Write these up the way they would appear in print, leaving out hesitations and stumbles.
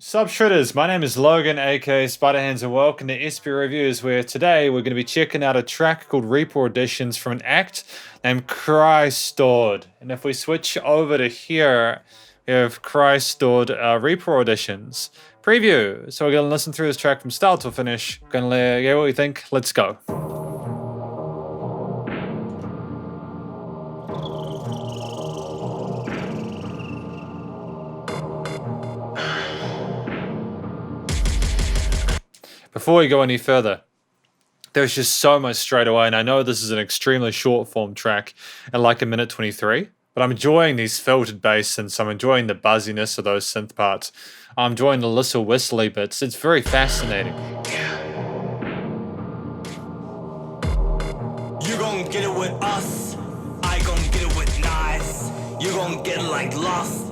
Sup Shredders, my name is Logan, aka Spiderhands, and welcome to SP Reviews, where today we're going to be checking out a track called Reaper Auditions from an act named CCHHRRIISSTTOODD. And if we switch over to here, we have CCHHRRIISSTTOODD Reaper Auditions preview. So we're going to listen through this track from start to finish. Going to get what we think. Let's go. Before we go any further, there's just so much straight away, and I know this is an extremely short form track at like 1:23, but I'm enjoying these filtered bass synths. I'm enjoying the buzziness of those synth parts. I'm enjoying the little whistly bits. It's very fascinating. You gon' get it with us, I gon' get it with nice. You gon' get it like lost,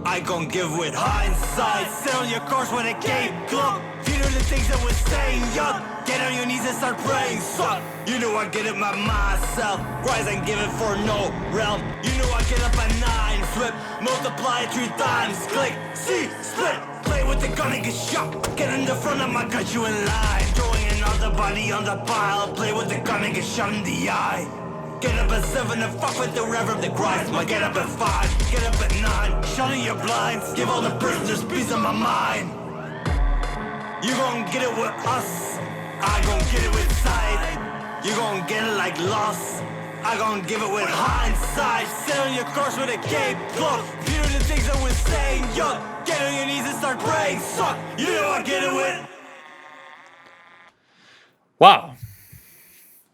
I gon' give with hindsight. Sit on your course when it came clock. You know the things that we're saying, yup. Get on your knees and start praying, suck. You know I get it by myself. Rise and give it for no realm. You know I get up at 9, flip, multiply it 3 times, click, see, split. Play with the gun and get shot. Get in the front of my cut you in line. Throwing another body on the pile. Play with the gun and get shot in the eye. Get up at 7 and fuck with the reverb, the Christ. My get up at 5, get up at 9. Shut in your blinds, give all the prisoners peace of my mind. You gon' get it with us, I gon' get it with sight. You gon' get it like loss, I gon' give it with hindsight. Sit on your course with a cape clock. You know the things that we're saying, yo. Get on your knees and start praying, suck. You know I get it with. Wow.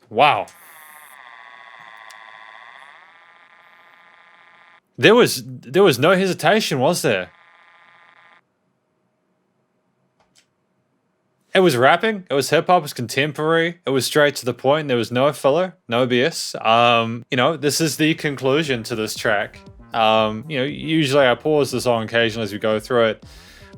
Wow. There was no hesitation, was there? It was rapping, it was hip hop, it was contemporary, it was straight to the point, there was no filler, no BS. You know, this is the conclusion to this track. You know, usually I pause the song occasionally as we go through it,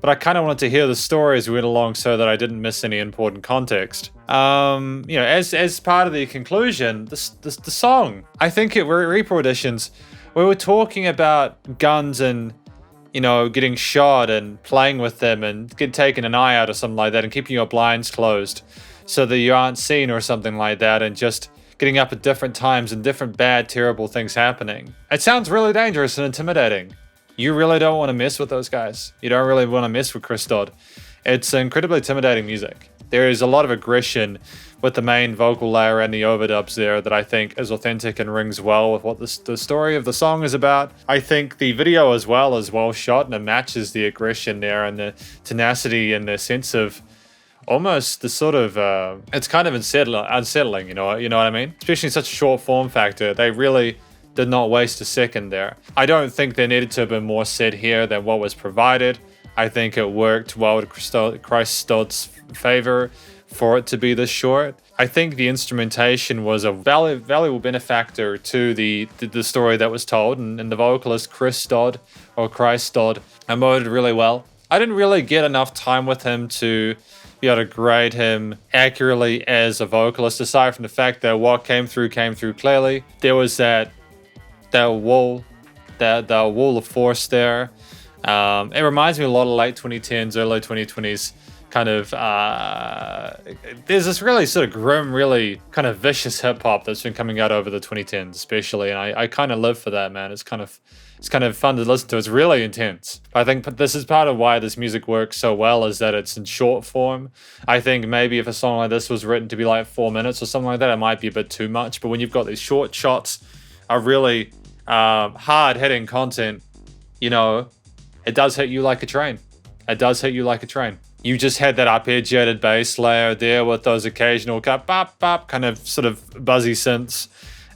but I kind of wanted to hear the story as we went along so that I didn't miss any important context. You know, as part of the conclusion, the song, I think at Reaper Auditions, we were talking about guns and, you know, getting shot and playing with them and taking an eye out or something like that and keeping your blinds closed so that you aren't seen or something like that, and just getting up at different times and different bad, terrible things happening. It sounds really dangerous and intimidating. You really don't want to mess with those guys. You don't really want to mess with CCHHRRIISSTTOODD. It's incredibly intimidating music. There is a lot of aggression with the main vocal layer and the overdubs there that I think is authentic and rings well with what the story of the song is about. I think the video as well is well shot, and it matches the aggression there and the tenacity and the sense of almost the sort of it's kind of unsettling, you know what I mean? Especially in such a short form factor. They really did not waste a second there. I don't think there needed to have been more said here than what was provided. I think it worked well to CCHHRRIISSTTOODD's favor for it to be this short. I think the instrumentation was a valuable benefactor to the story that was told, and the vocalist CCHHRRIISSTTOODD emoted really well. I didn't really get enough time with him to be able to grade him accurately as a vocalist, aside from the fact that what came through clearly. There was that wall of force there. It reminds me a lot of late 2010s, early 2020s kind of, there's this really sort of grim, really kind of vicious hip hop that's been coming out over the 2010s especially, and I kind of live for that, man. It's kind of fun to listen to. It's really intense. I think this is part of why this music works so well, is that it's in short form. I think maybe if a song like this was written to be like 4 minutes or something like that, it might be a bit too much, but when you've got these short shots of really hard-hitting content, you know, it does hit you like a train. It does hit you like a train. You just had that arpeggiated bass layer there with those occasional bop, kind of sort of buzzy synths.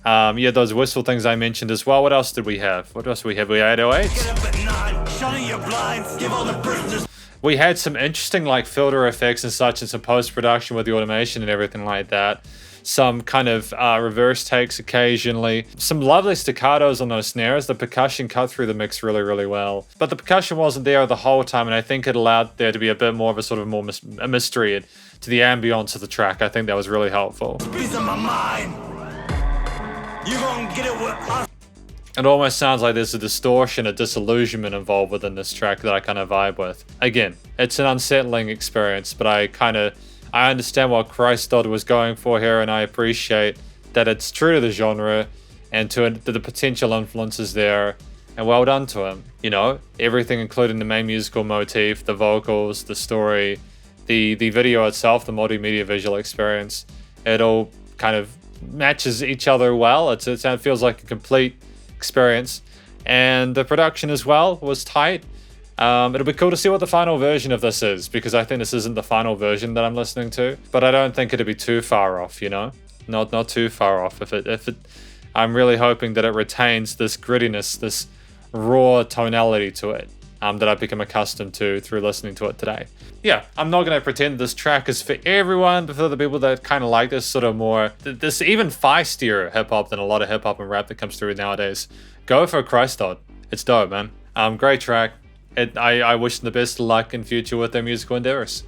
You had those whistle things I mentioned as well. What else did we have? We had 808s. We had some interesting like filter effects and such, and some post-production with the automation and everything like that. Some kind of reverse takes occasionally. Some lovely staccatos on those snares. The percussion cut through the mix really, really well. But the percussion wasn't there the whole time, and I think it allowed there to be a bit more of a sort of a mystery to the ambience of the track. I think that was really helpful. It almost sounds like there's a distortion, a disillusionment involved within this track that I kind of vibe with. Again, it's an unsettling experience, but I understand what CHRRRIISSTTOODD was going for here, and I appreciate that it's true to the genre and to the potential influences there, and well done to him. You know, everything including the main musical motif, the vocals, the story, the video itself, the multimedia visual experience, it all kind of matches each other well. It feels like a complete experience, and the production as well was tight. It'll be cool to see what the final version of this is, because I think this isn't the final version that I'm listening to, but I don't think it'd be too far off, you know, not too far off. I'm really hoping that it retains this grittiness, this raw tonality to it, that I've become accustomed to through listening to it today. Yeah, I'm not going to pretend this track is for everyone, but for the people that kind of like this sort of more, this even feistier hip-hop than a lot of hip-hop and rap that comes through nowadays, go for CHRRRIISSTTOODD. It's dope, man. Great track. I wish them the best of luck in future with their musical endeavors.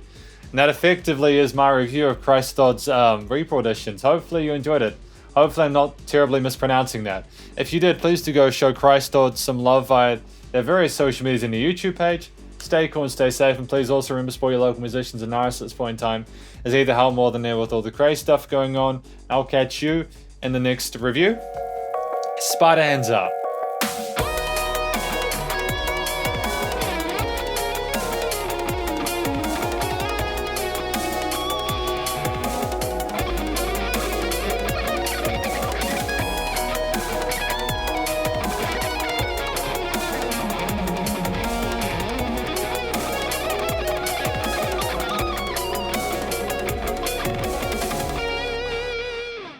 And that effectively is my review of CHRRRIISSTTOODD's Reaper auditions. Hopefully you enjoyed it. Hopefully I'm not terribly mispronouncing that. If you did, please do go show CHRRRIISSTTOODD some love via their various social medias and the YouTube page. Stay cool and stay safe, and please also remember to support your local musicians and artists at this point in time, as either help more than ever with all the crazy stuff going on. I'll catch you in the next review. Spiderhands Out.